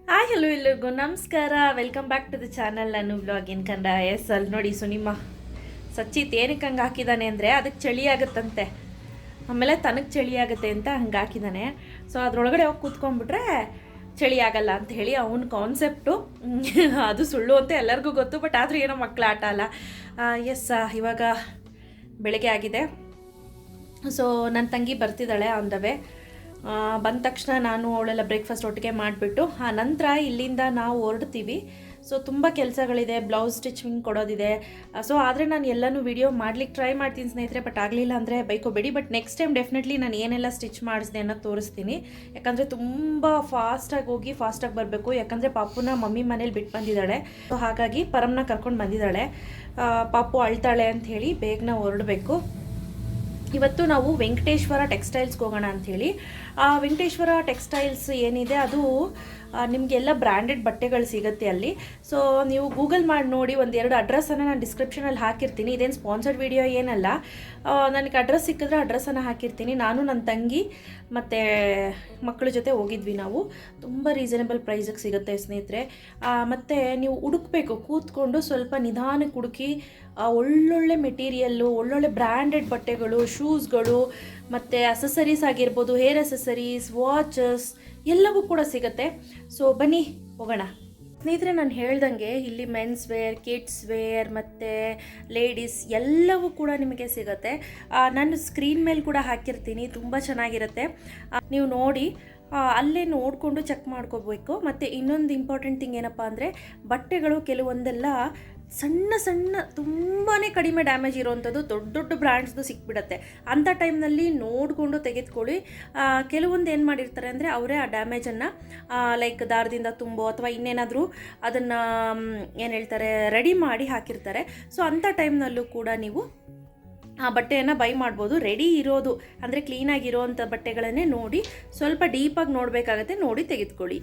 Hi hello ಎಲ್ಲರಿಗೂ ನಮಸ್ಕಾರ. Welcome back to the channel Anu vlog in Kannada. Yes ಅಲ್ಲಿ ನೋಡಿ ಸುನಿಮ್ಮ ಸಚ್ಚಿತ್ ಏನಕ್ಕೆ ಹಂಗೆ ಹಾಕಿದ್ದಾನೆ ಅಂದರೆ ಅದಕ್ಕೆ ಚಳಿ ಆಗುತ್ತಂತೆ, ಆಮೇಲೆ ತನಗೆ ಚಳಿ ಆಗುತ್ತೆ ಅಂತ ಹಂಗೆ ಹಾಕಿದ್ದಾನೆ. ಸೊ ಅದರೊಳಗಡೆ ಹೋಗಿ ಕೂತ್ಕೊಂಡ್ಬಿಟ್ರೆ ಚಳಿ ಆಗಲ್ಲ ಅಂತ ಹೇಳಿ ಅವನ ಕಾನ್ಸೆಪ್ಟು. ಅದು ಸುಳ್ಳು ಅಂತ ಎಲ್ಲರಿಗೂ ಗೊತ್ತು, ಬಟ್ ಆದರೂ ಏನೋ ಮಕ್ಕಳ ಆಟ ಅಲ್ಲ. ಎಸ್, ಇವಾಗ ಬೆಳಗ್ಗೆ ಆಗಿದೆ. ಸೊ ನನ್ನ ತಂಗಿ ಬರ್ತಿದ್ದಾಳೆ ಆನ್ ದ ವೇ. ಬಂದ ತಕ್ಷಣ ನಾನು ಅವಳೆಲ್ಲ ಬ್ರೇಕ್ಫಾಸ್ಟ್ ಒಟ್ಟಿಗೆ ಮಾಡಿಬಿಟ್ಟು ಆ ನಂತರ ಇಲ್ಲಿಂದ ನಾವು ಹೊರಡ್ತೀವಿ. ಸೊ ತುಂಬ ಕೆಲಸಗಳಿದೆ, ಬ್ಲೌಸ್ ಸ್ಟಿಚಿಂಗ್ ಕೊಡೋದಿದೆ. ಸೊ ಆದರೆ ನಾನು ಎಲ್ಲನೂ ವಿಡಿಯೋ ಮಾಡ್ಲಿಕ್ಕೆ ಟ್ರೈ ಮಾಡ್ತೀನಿ ಸ್ನೇಹಿತರೆ, ಬಟ್ ಆಗಲಿಲ್ಲ ಅಂದರೆ ಬೈಕೋಬೇಡಿ. ಬಟ್ ನೆಕ್ಸ್ಟ್ ಟೈಮ್ ಡೆಫಿನೆಟ್ಲಿ ನಾನು ಏನೆಲ್ಲ ಸ್ಟಿಚ್ ಮಾಡಿಸಿದೆ ಅನ್ನೋದು ತೋರಿಸ್ತೀನಿ. ಯಾಕಂದರೆ ತುಂಬ ಫಾಸ್ಟಾಗಿ ಹೋಗಿ ಫಾಸ್ಟಾಗಿ ಬರಬೇಕು, ಯಾಕಂದರೆ ಪಾಪುನ ಮಮ್ಮಿ ಮನೇಲಿ ಬಿಟ್ಟು ಬಂದಿದ್ದಾಳೆ. ಸೊ ಹಾಗಾಗಿ ಪರಮ್ನ ಕರ್ಕೊಂಡು ಬಂದಿದ್ದಾಳೆ. ಪಾಪು ಅಳ್ತಾಳೆ ಅಂಥೇಳಿ ಬೇಗನೆ ಹೊರಡಬೇಕು. ಇವತ್ತು ನಾವು ವೆಂಕಟೇಶ್ವರ ಟೆಕ್ಸ್ಟೈಲ್ಸ್ಗೆ ಹೋಗೋಣ ಅಂಥೇಳಿ. ವೆಂಕಟೇಶ್ವರ ಟೆಕ್ಸ್ಟೈಲ್ಸ್ ಏನಿದೆ ಅದು ನಿಮಗೆಲ್ಲ ಬ್ರ್ಯಾಂಡೆಡ್ ಬಟ್ಟೆಗಳು ಸಿಗುತ್ತೆ ಅಲ್ಲಿ. ಸೊ ನೀವು ಗೂಗಲ್ ಮಾಡಿ ನೋಡಿ. ಒಂದೆರಡು ಅಡ್ರೆಸ್ಸನ್ನು ನಾನು ಡಿಸ್ಕ್ರಿಪ್ಷನಲ್ಲಿ ಹಾಕಿರ್ತೀನಿ. ಇದೇನು ಸ್ಪಾನ್ಸರ್ಡ್ ವಿಡಿಯೋ ಏನಲ್ಲ, ನನಗೆ ಅಡ್ರೆಸ್ ಸಿಕ್ಕಿದ್ರೆ ಅಡ್ರೆಸ್ಸನ್ನು ಹಾಕಿರ್ತೀನಿ. ನಾನು ನನ್ನ ತಂಗಿ ಮತ್ತು ಮಕ್ಕಳ ಜೊತೆ ಹೋಗಿದ್ವಿ ನಾವು. ತುಂಬ ರೀಸನೇಬಲ್ ಪ್ರೈಸಿಗೆ ಸಿಗುತ್ತೆ ಸ್ನೇಹಿತರೆ. ಮತ್ತು ನೀವು ಹುಡುಕಬೇಕು, ಕೂತ್ಕೊಂಡು ಸ್ವಲ್ಪ ನಿಧಾನಕ್ಕೆ ಹುಡುಕಿ ಒಳ್ಳೊಳ್ಳೆ ಮೆಟೀರಿಯಲ್ಲು, ಒಳ್ಳೊಳ್ಳೆ ಬ್ರ್ಯಾಂಡೆಡ್ ಬಟ್ಟೆಗಳು, ಶೂಸ್ಗಳು ಮತ್ತು ಅಸೆಸರೀಸ್ ಆಗಿರ್ಬೋದು, ಹೇರ್ ಅಸೆಸರೀಸ್, ವಾಚಸ್ ಎಲ್ಲವೂ ಕೂಡ ಸಿಗುತ್ತೆ. ಸೊ ಬನ್ನಿ ಹೋಗೋಣ ಸ್ನೇಹಿತರೆ. ನಾನು ಹೇಳ್ದಂಗೆ ಇಲ್ಲಿ ಮೆನ್ಸ್ ವೇರ್, ಕಿಡ್ಸ್ ವೇರ್ ಮತ್ತು ಲೇಡೀಸ್ ಎಲ್ಲವೂ ಕೂಡ ನಿಮಗೆ ಸಿಗುತ್ತೆ. ನಾನು ಸ್ಕ್ರೀನ್ ಮೇಲೆ ಕೂಡ ಹಾಕಿರ್ತೀನಿ, ತುಂಬ ಚೆನ್ನಾಗಿರುತ್ತೆ. ನೀವು ನೋಡಿ ಅಲ್ಲೇ ನೋಡಿಕೊಂಡು ಚೆಕ್ ಮಾಡ್ಕೋಬೇಕು. ಮತ್ತು ಇನ್ನೊಂದು ಇಂಪಾರ್ಟೆಂಟ್ ಥಿಂಗ್ ಏನಪ್ಪ ಅಂದರೆ ಬಟ್ಟೆಗಳು ಕೆಲವೊಂದೆಲ್ಲ ಸಣ್ಣ ಸಣ್ಣ ತುಂಬಾ ಕಡಿಮೆ ಡ್ಯಾಮೇಜ್ ಇರೋವಂಥದ್ದು ದೊಡ್ಡ ದೊಡ್ಡ ಬ್ರ್ಯಾಂಡ್ಸ್ದು ಸಿಕ್ಬಿಡುತ್ತೆ. ಅಂಥ ಟೈಮ್ನಲ್ಲಿ ನೋಡಿಕೊಂಡು ತೆಗೆದುಕೊಳ್ಳಿ. ಕೆಲವೊಂದು ಏನು ಮಾಡಿರ್ತಾರೆ ಅಂದರೆ ಅವರೇ ಆ ಡ್ಯಾಮೇಜನ್ನು ಲೈಕ್ ದಾರದಿಂದ ತುಂಬೋ ಅಥವಾ ಇನ್ನೇನಾದರೂ ಅದನ್ನು ಏನು ಹೇಳ್ತಾರೆ ರೆಡಿ ಮಾಡಿ ಹಾಕಿರ್ತಾರೆ. ಸೊ ಅಂಥ ಟೈಮ್ನಲ್ಲೂ ಕೂಡ ನೀವು ಆ ಬಟ್ಟೆಯನ್ನು ಬೈ ಮಾಡ್ಬೋದು. ರೆಡಿ ಇರೋದು ಅಂದರೆ ಕ್ಲೀನಾಗಿರೋವಂಥ ಬಟ್ಟೆಗಳನ್ನೇ ನೋಡಿ, ಸ್ವಲ್ಪ ಡೀಪಾಗಿ ನೋಡಬೇಕಾಗತ್ತೆ, ನೋಡಿ ತೆಗೆದುಕೊಳ್ಳಿ.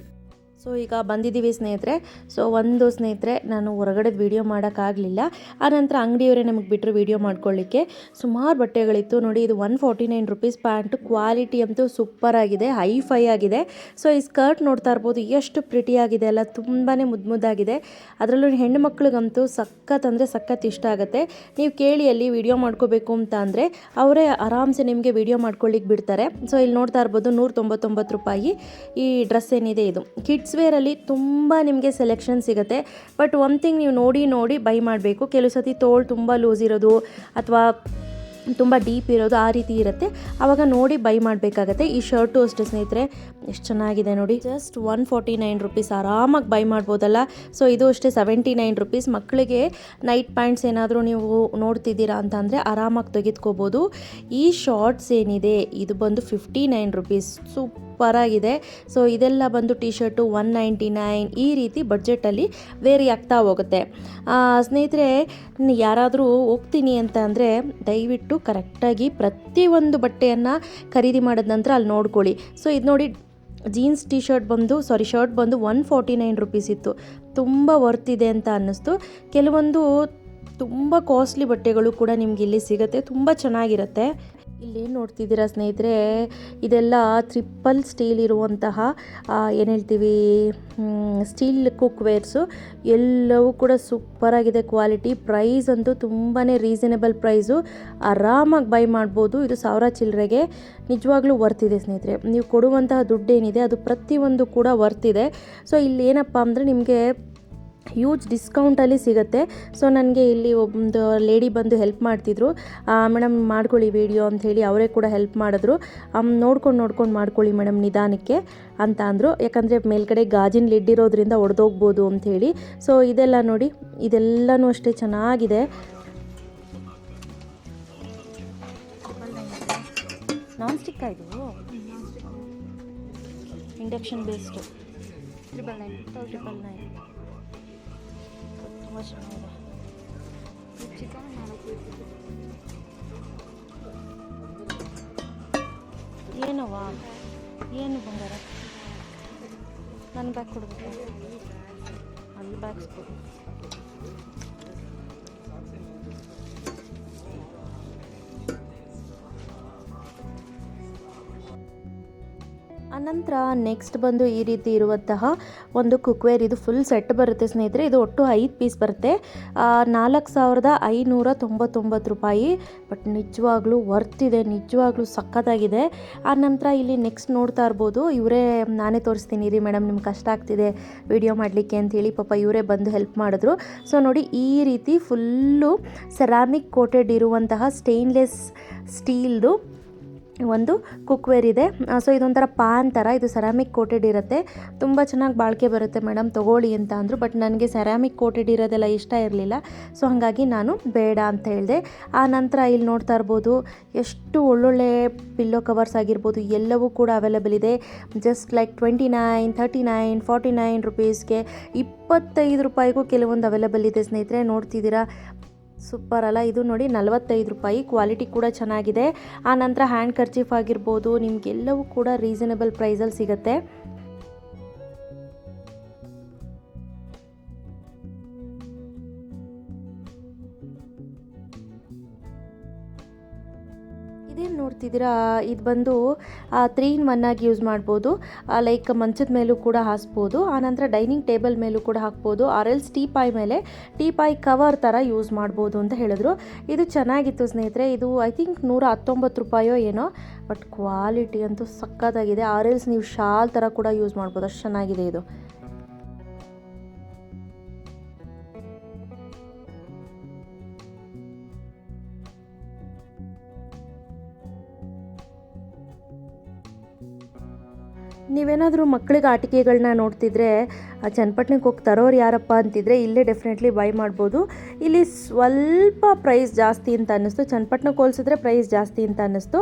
ಸೊ ಈಗ ಬಂದಿದ್ದೀವಿ ಸ್ನೇಹಿತರೆ. ಸೊ ಒಂದು ಸ್ನೇಹಿತರೆ ನಾನು ಹೊರಗಡೆದು ವೀಡಿಯೋ ಮಾಡೋಕ್ಕಾಗಲಿಲ್ಲ. ಆನಂತರ ಅಂಗಡಿಯವರೇ ನಮಗೆ ಬಿಟ್ಟರು ವೀಡಿಯೋ ಮಾಡ್ಕೊಳ್ಳಿಕ್ಕೆ. ಸುಮಾರು ಬಟ್ಟೆಗಳಿತ್ತು ನೋಡಿ. ಇದು 149 ರುಪೀಸ್ ಪ್ಯಾಂಟು. ಕ್ವಾಲಿಟಿ ಅಂತೂ ಸೂಪರಾಗಿದೆ, ಹೈಫೈ ಆಗಿದೆ. ಸೊ ಈ ಸ್ಕರ್ಟ್ ನೋಡ್ತಾ ಇರ್ಬೋದು ಎಷ್ಟು ಪ್ರಿಟಿಯಾಗಿದೆ ಅಲ್ಲ, ತುಂಬಾ ಮುದ್ದಾಗಿದೆ. ಅದರಲ್ಲೂ ಹೆಣ್ಣು ಮಕ್ಳಿಗಂತೂ ಸಖತ್ ಅಂದರೆ ಸಖತ್ ಇಷ್ಟ ಆಗುತ್ತೆ. ನೀವು ಕೇಳಿ ಅಲ್ಲಿ ವೀಡಿಯೋ ಮಾಡ್ಕೋಬೇಕು ಅಂತ ಅಂದರೆ ಅವರೇ ಆರಾಮ್ಸೆ ನಿಮಗೆ ವೀಡಿಯೋ ಮಾಡ್ಕೊಳ್ಳಿಕ್ಕೆ ಬಿಡ್ತಾರೆ. ಸೊ ಇಲ್ಲಿ ನೋಡ್ತಾ ಇರ್ಬೋದು 199 ರೂಪಾಯಿ ಈ ಡ್ರೆಸ್ ಏನಿದೆ ಇದು. ಕಿಡ್ಸ್ ವೇರಲ್ಲಿ ತುಂಬ ನಿಮಗೆ ಸೆಲೆಕ್ಷನ್ ಸಿಗುತ್ತೆ. ಬಟ್ ಒನ್ ಥಿಂಗ್ ನೀವು ನೋಡಿ ಬೈ ಮಾಡಬೇಕು. ಕೆಲವು ಸತಿ ತೋಳು ತುಂಬ ಲೂಸ್ ಇರೋದು ಅಥವಾ ತುಂಬ ಡೀಪ್ ಇರೋದು ಆ ರೀತಿ ಇರುತ್ತೆ, ಆವಾಗ ನೋಡಿ ಬೈ ಮಾಡಬೇಕಾಗತ್ತೆ. ಈ ಶರ್ಟು ಅಷ್ಟೇ ಸ್ನೇಹಿತರೆ, ಎಷ್ಟು ಚೆನ್ನಾಗಿದೆ ನೋಡಿ. ಜಸ್ಟ್ 149 ರುಪೀಸ್ ಆರಾಮಾಗಿ ಬೈ ಮಾಡ್ಬೋದಲ್ಲ. ಸೊ ಇದು ಅಷ್ಟೇ 79 ರುಪೀಸ್. ಮಕ್ಕಳಿಗೆ ನೈಟ್ ಪ್ಯಾಂಟ್ಸ್ ಏನಾದರೂ ನೀವು ನೋಡ್ತಿದ್ದೀರಾ ಅಂತ ಅಂದರೆ ಆರಾಮಾಗಿ ತೆಗೆದುಕೋಬೋದು. ಈ ಶಾರ್ಟ್ಸ್ ಏನಿದೆ ಇದು ಬಂದು 59 ರುಪೀಸ್. ಸೂಪರಾಗಿದೆ. ಸೊ ಇದೆಲ್ಲ ಬಂದು ಟಿ ಶರ್ಟು 199. ಈ ರೀತಿ ಬಡ್ಜೆಟಲ್ಲಿ ವೇರಿ ಆಗ್ತಾ ಹೋಗುತ್ತೆ. ಸ್ನೇಹಿತರೆ, ಯಾರಾದರೂ ಹೋಗ್ತೀನಿ ಅಂತ ಅಂದರೆ ದಯವಿಟ್ಟು ಕರೆಕ್ಟಾಗಿ ಪ್ರತಿಯೊಂದು ಬಟ್ಟೆಯನ್ನು ಖರೀದಿ ಮಾಡಿದ ನಂತರ ಅಲ್ಲಿ ನೋಡ್ಕೊಳ್ಳಿ. ಸೊ ಇದು ನೋಡಿ, ಜೀನ್ಸ್ ಶರ್ಟ್ ಬಂದು 149 ರುಪೀಸ್ ಇತ್ತು. ತುಂಬ ವರ್ತ್ ಇದೆ ಅಂತ ಅನ್ನಿಸ್ತು. ಕೆಲವೊಂದು ತುಂಬ ಕಾಸ್ಟ್ಲಿ ಬಟ್ಟೆಗಳು ಕೂಡ ನಿಮ್ಗೆ ಇಲ್ಲಿ ಸಿಗುತ್ತೆ, ತುಂಬ ಚೆನ್ನಾಗಿರುತ್ತೆ. ಇಲ್ಲೇನು ನೋಡ್ತಿದ್ದೀರಾ ಸ್ನೇಹಿತರೆ, ಇದೆಲ್ಲ ಟ್ರಿಪಲ್ ಸ್ಟೀಲ್ ಇರುವಂತಹ ಏನು ಹೇಳ್ತೀವಿ ಸ್ಟೀಲ್ ಕುಕ್ವೇರ್ಸು. ಎಲ್ಲವೂ ಕೂಡ ಸೂಪರಾಗಿದೆ ಕ್ವಾಲಿಟಿ. ಪ್ರೈಸ್ ಅಂತೂ ತುಂಬಾ ರೀಸನೇಬಲ್ ಪ್ರೈಸು, ಆರಾಮಾಗಿ ಬೈ ಮಾಡ್ಬೋದು. ಇದು 1000 ಚಿಲ್ಲರೆಗೆ ನಿಜವಾಗ್ಲೂ ವರ್ತಿದೆ ಸ್ನೇಹಿತರೆ. ನೀವು ಕೊಡುವಂತಹ ದುಡ್ಡೇನಿದೆ ಅದು ಪ್ರತಿಯೊಂದು ಕೂಡ ವರ್ತಿದೆ. ಸೊ ಇಲ್ಲಿ ಏನಪ್ಪ ಅಂದರೆ ನಿಮಗೆ ಹ್ಯೂಜ್ ಡಿಸ್ಕೌಂಟಲ್ಲಿ ಸಿಗುತ್ತೆ. ಸೊ ನನಗೆ ಇಲ್ಲಿ ಒಂದು ಲೇಡಿ ಬಂದು ಹೆಲ್ಪ್ ಮಾಡ್ತಿದ್ರು. ಮೇಡಮ್ ಮಾಡ್ಕೊಳ್ಳಿ ವೀಡಿಯೋ ಅಂಥೇಳಿ ಅವರೇ ಕೂಡ ಹೆಲ್ಪ್ ಮಾಡಿದ್ರು. ನೋಡ್ಕೊಂಡು ಮಾಡ್ಕೊಳ್ಳಿ ಮೇಡಮ್ ನಿಧಾನಕ್ಕೆ ಅಂತ ಅಂದರು. ಯಾಕಂದರೆ ಮೇಲ್ಗಡೆ ಗಾಜಿನ ಲಿಡ್ ಇರೋದ್ರಿಂದ ಒಡೆದೋಗ್ಬೋದು ಅಂಥೇಳಿ. ಸೊ ಇದೆಲ್ಲ ನೋಡಿ, ಇದೆಲ್ಲನೂ ಅಷ್ಟೇ ಚೆನ್ನಾಗಿದೆ. ನಾನ್ ಸ್ಟಿಕ್ ಇದು ಇಂಡಕ್ಷನ್ ಬೇಸ್ಡು 999. ತುಂಬ ಚೆನ್ನಾಗಿದೆ. ಏನವ್ವ ಏನು ಬಂಗಾರ ನನ್ನ ಬ್ಯಾಗ್ ಕೊಡ್ಬೇಕು, ಅಲ್ಲಿ ಬ್ಯಾಗ್ಸ್ ಕೊಡು. ಆನಂತರ ನೆಕ್ಸ್ಟ್ ಬಂದು ಈ ರೀತಿ ಇರುವಂತಹ ಒಂದು ಕುಕ್ವೇರ್. ಇದು ಫುಲ್ ಸೆಟ್ ಬರುತ್ತೆ ಸ್ನೇಹಿತರೆ. ಇದು ಒಟ್ಟು 5 ಪೀಸ್ ಬರುತ್ತೆ. 4599 ರೂಪಾಯಿ. ಬಟ್ ನಿಜವಾಗ್ಲೂ ವರ್ತ್ ಇದೆ, ನಿಜವಾಗ್ಲೂ ಸಖತ್ತಾಗಿದೆ. ಆನಂತರ ಇಲ್ಲಿ ನೆಕ್ಸ್ಟ್ ನೋಡ್ತಾ ಇರ್ಬೋದು, ಇವರೇ ನಾನೇ ತೋರಿಸ್ತೀನಿ ರೀ ಮೇಡಮ್, ನಿಮ್ಗೆ ಕಷ್ಟ ಆಗ್ತಿದೆ ವಿಡಿಯೋ ಮಾಡಲಿಕ್ಕೆ ಅಂಥೇಳಿ ಪಾಪ ಇವರೇ ಬಂದು ಹೆಲ್ಪ್ ಮಾಡಿದ್ರು. ಸೊ ನೋಡಿ, ಈ ರೀತಿ ಫುಲ್ಲು ಸೆರಾಮಿಕ್ ಕೋಟೆಡ್ ಇರುವಂತಹ ಸ್ಟೇನ್ಲೆಸ್ ಸ್ಟೀಲ್ದು ಒಂದು ಕುಕ್ವೇರ್ ಇದೆ. ಸೊ ಇದೊಂಥರ ಪಾನ್ ಥರ, ಇದು ಸೆರಾಮಿಕ್ ಕೋಟೆಡ್ ಇರುತ್ತೆ. ತುಂಬ ಚೆನ್ನಾಗಿ ಬಾಳಿಕೆ ಬರುತ್ತೆ ಮೇಡಮ್, ತೊಗೊಳ್ಳಿ ಅಂತ ಅಂದರು. ಬಟ್ ನನಗೆ ಸೆರಾಮಿಕ್ ಕೋಟೆಡ್ ಇರೋದೆಲ್ಲ ಇಷ್ಟ ಇರಲಿಲ್ಲ. ಸೊ ಹಾಗಾಗಿ ನಾನು ಬೇಡ ಅಂತ ಹೇಳಿದೆ. ಆ ನಂತರ ಇಲ್ಲಿ ನೋಡ್ತಾ ಇರ್ಬೋದು, ಎಷ್ಟು ಒಳ್ಳೊಳ್ಳೆ ಪಿಲ್ಲೋ ಕವರ್ಸ್ ಆಗಿರ್ಬೋದು ಎಲ್ಲವೂ ಕೂಡ ಅವೈಲೇಬಲ್ ಇದೆ. ಜಸ್ಟ್ ಲೈಕ್ 29, 39, 49 ರುಪೀಸ್ಗೆ 25 ರೂಪಾಯಿಗೂ ಕೆಲವೊಂದು ಅವೈಲೇಬಲ್ ಇದೆ ಸ್ನೇಹಿತರೆ. ನೋಡ್ತಿದ್ದೀರಾ, ಸೂಪರ್ ಅಲ್ಲ ಇದು? ನೋಡಿ 45 ರೂಪಾಯಿ. ಕ್ವಾಲಿಟಿ ಕೂಡ ಚೆನ್ನಾಗಿದೆ. ಆ ನಂತರ ಹ್ಯಾಂಡ್ ಕರ್ಚೀಫ್ ಆಗಿರ್ಬೋದು, ನಿಮಗೆಲ್ಲವೂ ಕೂಡ ರೀಸನಬಲ್ ಪ್ರೈಸಲ್ಲಿ ಸಿಗುತ್ತೆ. ಇದೇನು ನೋಡ್ತಿದ್ದೀರಾ, ಇದು ಬಂದು 3-in-1 ಆಗಿ ಯೂಸ್ ಮಾಡ್ಬೋದು. ಲೈಕ್ ಮಂಚದ ಮೇಲೂ ಕೂಡ ಹಾಸ್ಬೋದು, ಆನಂತರ ಡೈನಿಂಗ್ ಟೇಬಲ್ ಮೇಲೂ ಕೂಡ ಹಾಕ್ಬೋದು, ಆರ್ ಎಲ್ಸ್ ಟೀಪಾಯ್ ಮೇಲೆ ಟೀಪಾಯ್ ಕವರ್ ಥರ ಯೂಸ್ ಮಾಡ್ಬೋದು ಅಂತ ಹೇಳಿದ್ರು. ಇದು ಚೆನ್ನಾಗಿತ್ತು ಸ್ನೇಹಿತರೆ. ಇದು ಐ ಥಿಂಕ್ 119 ರೂಪಾಯೋ ಏನೋ. ಬಟ್ ಕ್ವಾಲಿಟಿ ಅಂತೂ ಸಕ್ಕತ್ತಾಗಿದೆ. ಆರ್ ಎಲ್ಸ್ ನೀವು ಶಾಲ್ ಥರ ಕೂಡ ಯೂಸ್ ಮಾಡ್ಬೋದು, ಅಷ್ಟು ಚೆನ್ನಾಗಿದೆ ಇದು. ನೀವೇನಾದರೂ ಮಕ್ಕಳಿಗೆ ಆಟಿಕೆಗಳನ್ನ ನೋಡ್ತಿದ್ರೆ, ಚನ್ನಪಟ್ಟಣಕ್ಕೆ ಹೋಗಿ ತರೋರು ಯಾರಪ್ಪ ಅಂತಿದ್ರೆ ಇಲ್ಲೇ ಡೆಫಿನೆಟ್ಲಿ ಬೈ ಮಾಡ್ಬೋದು. ಇಲ್ಲಿ ಸ್ವಲ್ಪ ಪ್ರೈಸ್ ಜಾಸ್ತಿ ಅಂತ ಅನ್ನಿಸ್ತು, ಚನ್ನಪಟ್ಟಣಕ್ಕೆ ಹೋಲಿಸಿದ್ರೆ ಪ್ರೈಸ್ ಜಾಸ್ತಿ ಅಂತ ಅನ್ನಿಸ್ತು.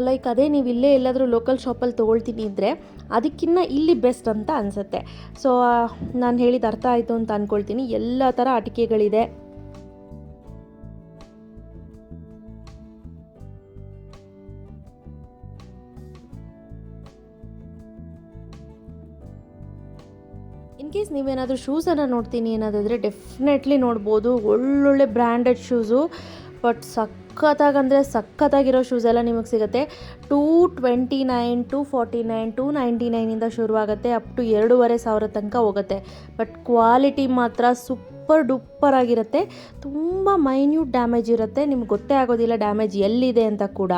ಲೈಕ್ ಅದೇ ನೀವು ಇಲ್ಲೇ ಎಲ್ಲಾದರೂ ಲೋಕಲ್ ಶಾಪಲ್ಲಿ ತೊಗೊಳ್ತೀನಿ ಇದ್ದರೆ ಅದಕ್ಕಿಂತ ಇಲ್ಲಿ ಬೆಸ್ಟ್ ಅಂತ ಅನಿಸುತ್ತೆ. ಸೊ ನಾನು ಹೇಳಿದ ಅರ್ಥ ಆಯಿತು ಅಂತ ಅಂದ್ಕೊಳ್ತೀನಿ. ಎಲ್ಲ ಥರ ಆಟಿಕೆಗಳಿದೆ. ಇನ್ ಕೇಸ್ ನೀವೇನಾದರೂ ಶೂಸನ್ನು ನೋಡ್ತೀನಿ ಏನಾದರೆ ಡೆಫಿನೆಟ್ಲಿ ನೋಡ್ಬೋದು. ಒಳ್ಳೊಳ್ಳೆ ಬ್ರ್ಯಾಂಡೆಡ್ ಶೂಸು, ಬಟ್ ಸಖತ್ತಾಗಂದರೆ ಸಖತ್ತಾಗಿರೋ ಶೂಸ್ ಎಲ್ಲ ನಿಮಗೆ ಸಿಗುತ್ತೆ. 229, 249, 299 ಶುರುವಾಗುತ್ತೆ, ಅಪ್ ಟು 2500 ತನಕ ಹೋಗುತ್ತೆ. ಬಟ್ ಕ್ವಾಲಿಟಿ ಮಾತ್ರ ಸೂಪರ್ ಡೂಪರ್ ಆಗಿರುತ್ತೆ. ತುಂಬ ಮೈನ್ಯೂಟ್ ಡ್ಯಾಮೇಜ್ ಇರುತ್ತೆ, ನಿಮ್ಗೆ ಗೊತ್ತೇ ಆಗೋದಿಲ್ಲ ಡ್ಯಾಮೇಜ್ ಎಲ್ಲಿದೆ ಅಂತ ಕೂಡ.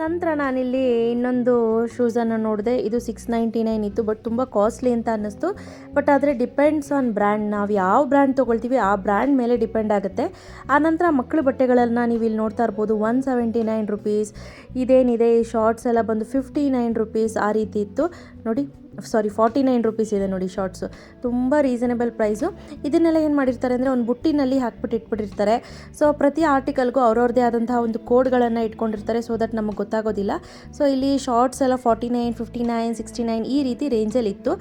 ನಂತರ ನಾನಿಲ್ಲಿ ಇನ್ನೊಂದು ಶೂಸನ್ನು ನೋಡಿದೆ. ಇದು 699 ಇತ್ತು, ಬಟ್ ತುಂಬ ಕಾಸ್ಟ್ಲಿ ಅಂತ ಅನ್ನಿಸ್ತು. ಬಟ್ ಆದರೆ ಡಿಪೆಂಡ್ಸ್ ಆನ್ ಬ್ರ್ಯಾಂಡ್, ನಾವು ಯಾವ ಬ್ರ್ಯಾಂಡ್ ತೊಗೊಳ್ತೀವಿ ಆ ಬ್ರ್ಯಾಂಡ್ ಮೇಲೆ ಡಿಪೆಂಡ್ ಆಗುತ್ತೆ. ಆನಂತರ ಮಕ್ಕಳು ಬಟ್ಟೆಗಳನ್ನು ನೀವು ಇಲ್ಲಿ ನೋಡ್ತಾ ಇರ್ಬೋದು, 179 ರುಪೀಸ್. ಇದೇನಿದೆ ಈ ಶಾರ್ಟ್ಸ್ ಎಲ್ಲ ಬಂದು 59 ರುಪೀಸ್ ಆ ರೀತಿ ಇತ್ತು ನೋಡಿ. 49 ರುಪೀಸ್ ಇದೆ ನೋಡಿ ಶಾರ್ಟ್ಸು. ತುಂಬ ರೀಸನಬಲ್ ಪ್ರೈಸು. ಇದನ್ನೆಲ್ಲ ಏನು ಮಾಡಿರ್ತಾರೆ ಅಂದರೆ ಒಂದು ಬುಟ್ಟಿನಲ್ಲಿ ಹಾಕ್ಬಿಟ್ಟು ಇಟ್ಬಿಟ್ಟಿರ್ತಾರೆ. ಸೊ ಪ್ರತಿ ಆರ್ಟಿಕಲ್ಗೂ ಅವ್ರವ್ರದ್ದೇ ಆದಂತಹ ಒಂದು ಕೋಡ್ಗಳನ್ನು ಇಟ್ಕೊಂಡಿರ್ತಾರೆ, ಸೊ ದಟ್ ನಮಗೆ ಗೊತ್ತಾಗೋದಿಲ್ಲ. ಸೊ ಇಲ್ಲಿ ಶಾರ್ಟ್ಸ್ ಎಲ್ಲ 49, 59, 69 ಈ ರೀತಿ ರೇಂಜಲ್ಲಿ ಇತ್ತು.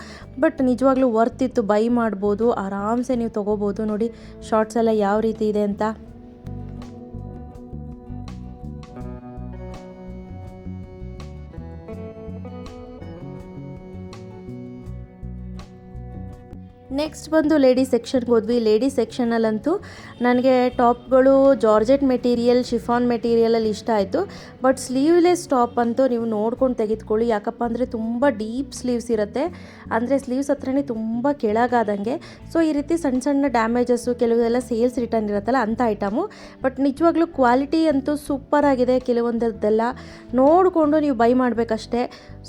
ಬಟ್ ನಿಜವಾಗ್ಲೂ ವರ್ತ್ ಇತ್ತು, ಬೈ ಮಾಡ್ಬೋದು, ಆರಾಮ್ಸೆ ನೀವು ತೊಗೋಬೋದು. ನೋಡಿ ಶಾರ್ಟ್ಸ್ ಎಲ್ಲ ಯಾವ ರೀತಿ ಇದೆ ಅಂತ. ನೆಕ್ಸ್ಟ್ ಬಂದು ಲೇಡೀಸ್ ಸೆಕ್ಷನ್ಗೆ ಹೋದ್ವಿ. ಲೇಡೀಸ್ ಸೆಕ್ಷನಲ್ಲಂತೂ ನನಗೆ ಟಾಪ್ಗಳು ಜಾರ್ಜೆಟ್ ಮೆಟೀರಿಯಲ್, ಶಿಫಾನ್ ಮೆಟೀರಿಯಲಲ್ಲಿ ಇಷ್ಟ ಆಯಿತು. ಬಟ್ ಸ್ಲೀವ್ಲೆಸ್ ಟಾಪ್ ಅಂತೂ ನೀವು ನೋಡ್ಕೊಂಡು ತೆಗೆದುಕೊಳ್ಳಿ. ಯಾಕಪ್ಪ ಅಂದರೆ ತುಂಬ ಡೀಪ್ ಸ್ಲೀವ್ಸ್ ಇರುತ್ತೆ, ಅಂದರೆ ಸ್ಲೀವ್ಸ್ ಹತ್ರನೇ ತುಂಬ ಕೆಳಗಾದಂಗೆ. ಸೊ ಈ ರೀತಿ ಸಣ್ಣ ಸಣ್ಣ ಡ್ಯಾಮೇಜಸ್ಸು, ಕೆಲವೆಲ್ಲ ಸೇಲ್ಸ್ ರಿಟರ್ನ್ ಇರುತ್ತಲ್ಲ ಅಂಥ ಐಟಮು. ಬಟ್ ನಿಜವಾಗ್ಲೂ ಕ್ವಾಲಿಟಿ ಅಂತೂ ಸೂಪರಾಗಿದೆ. ಕೆಲವೊಂದದ್ದೆಲ್ಲ ನೋಡಿಕೊಂಡು ನೀವು ಬೈ ಮಾಡಬೇಕಷ್ಟೇ.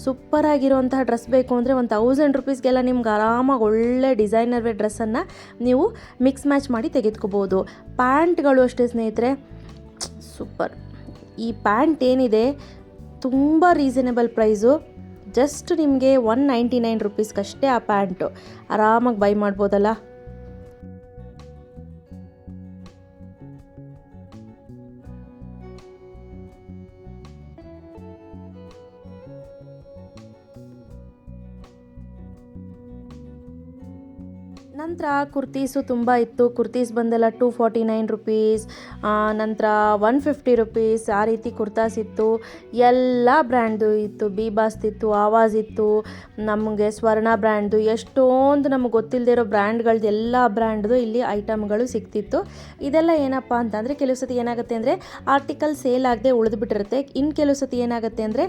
ಸೂಪರಾಗಿರೋಂತಹ ಡ್ರೆಸ್ ಬೇಕು ಅಂದರೆ 1000 ರುಪೀಸ್ಗೆಲ್ಲ ನಿಮ್ಗೆ ಆರಾಮಾಗಿ ಒಳ್ಳೆ ಡಿಸೈನರ್ ವೇರ್ ಡ್ರೆಸ್ಸನ್ನು ನೀವು ಮಿಕ್ಸ್ ಮ್ಯಾಚ್ ಮಾಡಿ ತೆಗೆದುಕೋಬೋದು. ಪ್ಯಾಂಟ್ಗಳು ಅಷ್ಟೇ ಸ್ನೇಹಿತರೆ, ಸೂಪರ್. ಈ ಪ್ಯಾಂಟ್ ಏನಿದೆ ತುಂಬ ರೀಸನಬಲ್ ಪ್ರೈಸು. ಜಸ್ಟ್ ನಿಮಗೆ 199 ರುಪೀಸ್ಗಷ್ಟೇ ಆ ಪ್ಯಾಂಟು. ಆರಾಮಾಗಿ ಬೈ ಮಾಡ್ಬೋದಲ್ಲ. ನಂತರ ಕುರ್ತೀಸು ತುಂಬ ಇತ್ತು. ಕುರ್ತೀಸ್ ಬಂದೆಲ್ಲ 249 ರುಪೀಸ್, ನಂತರ 150 ರುಪೀಸ್, ಆ ರೀತಿ ಕುರ್ತಾಸ್ ಇತ್ತು. ಎಲ್ಲ ಬ್ರ್ಯಾಂಡ್ದು ಇತ್ತು. ಬೀಬಾಸ್ತಿತ್ತು, ಆವಾಜ್ ಇತ್ತು, ನಮಗೆ ಸ್ವರ್ಣ ಬ್ರ್ಯಾಂಡ್ದು, ಎಷ್ಟೊಂದು ನಮಗೆ ಗೊತ್ತಿಲ್ಲದೆ ಇರೋ ಬ್ರ್ಯಾಂಡ್ಗಳದ್ದು ಎಲ್ಲ ಬ್ರ್ಯಾಂಡ್ದು ಇಲ್ಲಿ ಐಟಮ್ಗಳು ಸಿಗ್ತಿತ್ತು. ಇದೆಲ್ಲ ಏನಪ್ಪ ಅಂತಂದರೆ ಕೆಲವು ಸತಿ ಏನಾಗುತ್ತೆ ಅಂದರೆ ಆರ್ಟಿಕಲ್ ಸೇಲ್ ಆಗದೆ ಉಳಿದುಬಿಟ್ಟಿರುತ್ತೆ. ಇನ್ನು ಕೆಲವು ಸತಿ ಏನಾಗುತ್ತೆ ಅಂದರೆ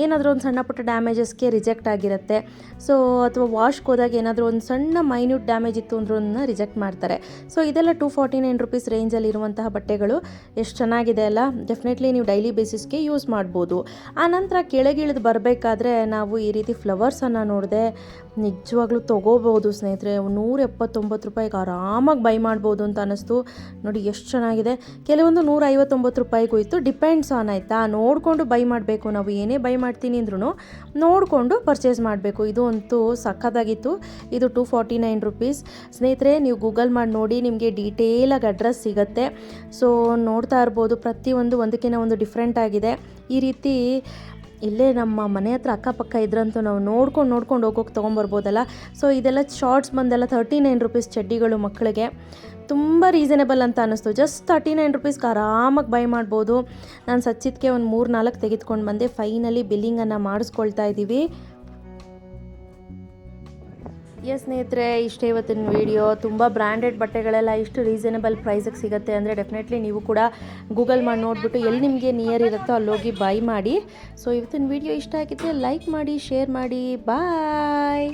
ಏನಾದರೂ ಒಂದು ಸಣ್ಣ ಪುಟ್ಟ ಡ್ಯಾಮೇಜಸ್ಗೆ ರಿಜೆಕ್ಟ್ ಆಗಿರುತ್ತೆ. ಸೊ ಅಥವಾ ವಾಶ್ಗೆ ಹೋದಾಗ ಏನಾದರೂ ಒಂದು ಸಣ್ಣ ಮೈನ್ಯೂಟ್ ಡ್ಯಾಮೇಜ್ ಇತ್ತು ಅಂದ್ರೂ ರಿಜೆಕ್ಟ್ ಮಾಡ್ತಾರೆ. ಸೊ ಇದೆಲ್ಲ 249 ರುಪೀಸ್ ರೇಂಜಲ್ಲಿ ಇರುವಂತಹ ಬಟ್ಟೆಗಳು. ಎಷ್ಟು ಚೆನ್ನಾಗಿದೆ ಅಲ್ಲ. ಡೆಫಿನೆಟ್ಲಿ ನೀವು ಡೈಲಿ ಬೇಸಿಸ್ಗೆ ಯೂಸ್ ಮಾಡ್ಬೋದು. ಆ ನಂತರ ಕೆಳಗಿಳಿದು ಬರಬೇಕಾದ್ರೆ ನಾವು ಈ ರೀತಿ ಫ್ಲವರ್ಸನ್ನು ನೋಡಿದೆ. ನಿಜವಾಗ್ಲೂ ತೊಗೋಬೋದು ಸ್ನೇಹಿತರೆ. 179 ರೂಪಾಯಿಗೆ ಆರಾಮಾಗಿ ಬೈ ಮಾಡ್ಬೋದು ಅಂತ ಅನ್ನಿಸ್ತು. ನೋಡಿ ಎಷ್ಟು ಚೆನ್ನಾಗಿದೆ. ಕೆಲವೊಂದು 159 ರೂಪಾಯಿಗೂ ಇತ್ತು. ಡಿಪೆಂಡ್ಸ್ ಆನ್ ಆಯಿತಾ, ನೋಡಿಕೊಂಡು ಬೈ ಮಾಡಬೇಕು. ನಾವು ಏನೇ ಬೈ ಮಾಡ್ತೀನಿ ಅಂದ್ರೂ ನೋಡಿಕೊಂಡು ಪರ್ಚೇಸ್ ಮಾಡಬೇಕು. ಇದು ಅಂತೂ ಸಖತ್ತಾಗಿತ್ತು. ಇದು 249 ರುಪೀಸ್. ಸ್ನೇಹಿತರೆ ನೀವು ಗೂಗಲ್ ಮಾಡಿ ನೋಡಿ, ನಿಮಗೆ ಡೀಟೇಲಾಗಿ ಅಡ್ರೆಸ್ ಸಿಗುತ್ತೆ. ಸೊ ನೋಡ್ತಾ ಇರ್ಬೋದು, ಪ್ರತಿಯೊಂದು ಒಂದಕ್ಕಿಂತ ಒಂದು ಡಿಫ್ರೆಂಟ್ ಆಗಿದೆ. ಈ ರೀತಿ ಇಲ್ಲೇ ನಮ್ಮ ಮನೆ ಹತ್ರ ಅಕ್ಕಪಕ್ಕ ಇದ್ರಂತೂ ನಾವು ನೋಡ್ಕೊಂಡು ಹೋಗೋಕೆ ತೊಗೊಂಬರ್ಬೋದಲ್ಲ. ಸೊ ಇದೆಲ್ಲ ಶಾರ್ಟ್ಸ್ ಬಂದೆಲ್ಲ 39 ರುಪೀಸ್ ಚಡ್ಡಿಗಳು ಮಕ್ಕಳಿಗೆ. ತುಂಬ ರೀಸನೇಬಲ್ ಅಂತ ಅನ್ನಿಸ್ತು. ಜಸ್ಟ್ 39 ರುಪೀಸ್ಗೆ ಆರಾಮಾಗಿ ಬೈ ಮಾಡ್ಬೋದು. ನಾನು ಸಚ್ಚಿದ್ಕೆ ಒಂದು 3-4 ತೆಗೆದುಕೊಂಡು ಬಂದೆ. ಫೈನಲಿ ಬಿಲ್ಲಿಂಗನ್ನು ಮಾಡಿಸ್ಕೊಳ್ತಾ ಇದ್ದೀವಿ. ಸ್ನೇಹಿತರೆ, ಇಷ್ಟೇ ಇವತ್ತಿನ ವಿಡಿಯೋ. ತುಂಬ ಬ್ರ್ಯಾಂಡೆಡ್ ಬಟ್ಟೆಗಳೆಲ್ಲ ಇಷ್ಟು ರೀಸನೇಬಲ್ ಪ್ರೈಸಿಗೆ ಸಿಗುತ್ತೆ ಅಂದರೆ ಡೆಫಿನೆಟ್ಲಿ ನೀವು ಕೂಡ ಗೂಗಲ್ ಮಾಡಿ ನೋಡಿಬಿಟ್ಟು ಎಲ್ಲಿ ನಿಮಗೆ ನಿಯರ್ ಇರುತ್ತೋ ಅಲ್ಲೋಗಿ ಬೈ ಮಾಡಿ. ಸೊ ಇವತ್ತಿನ ವಿಡಿಯೋ ಇಷ್ಟ ಆಗಿದ್ದರೆ ಲೈಕ್ ಮಾಡಿ, ಶೇರ್ ಮಾಡಿ. ಬಾಯ್.